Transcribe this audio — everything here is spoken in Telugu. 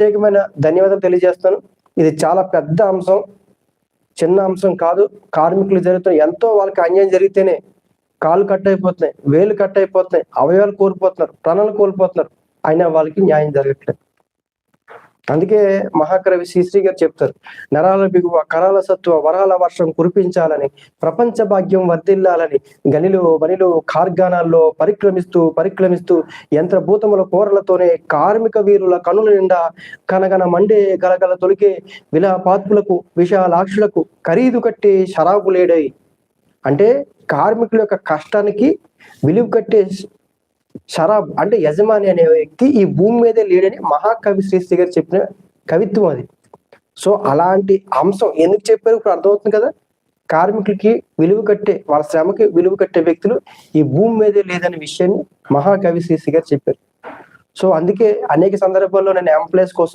ప్రత్యేకమైన ధన్యవాదాలు తెలియజేస్తాను. ఇది చాలా పెద్ద అంశం, చిన్న అంశం కాదు. కార్మికులు జరుగుతున్న ఎంతో వాళ్ళకి అన్యాయం జరిగితేనే కాళ్ళు కట్ అయిపోతున్నాయి, వేలు కట్ అయిపోతున్నాయి, అవయవాలు కోల్పోతున్నారు, ప్రాణాలు కోల్పోతున్నారు. అయినా వాళ్ళకి న్యాయం జరగట్లేదు. అందుకే మహాకవి శ్రీశ్రీ గారు చెప్తారు, నరాల బిగువ కరాల సత్వ వరాల వర్షం కురిపించాలని, ప్రపంచ భాగ్యం వర్ధిల్లాలని, గనిలో బనిలో కార్గానాల్లో పరిక్రమిస్తూ యంత్రభూతముల కోరలతోనే కార్మిక వీరుల కనుల నిండా కనగన మండే గలగల తొలికే విలాపాత్ములకు విశాలాక్షులకు ఖరీదు కట్టే షరాబులేడై. అంటే కార్మికుల యొక్క కష్టానికి విలువ కట్టే షరాబ్ అంటే యజమాని అనే వ్యక్తి ఈ భూమి మీదే లేడని మహాకవి శ్రీశ్రీ గారు చెప్పిన కవిత్వం అది. సో అలాంటి అంశం ఎందుకు చెప్పారు ఇప్పుడు అర్థమవుతుంది కదా. కార్మికులకి విలువ కట్టే, వాళ్ళ శ్రమకి విలువ కట్టే వ్యక్తులు ఈ భూమి మీదే లేదనే విషయాన్ని మహాకవి శ్రీశ్రీ గారు చెప్పారు. సో అందుకే అనేక సందర్భాల్లో నేను ఎంప్లాయీస్ కోసం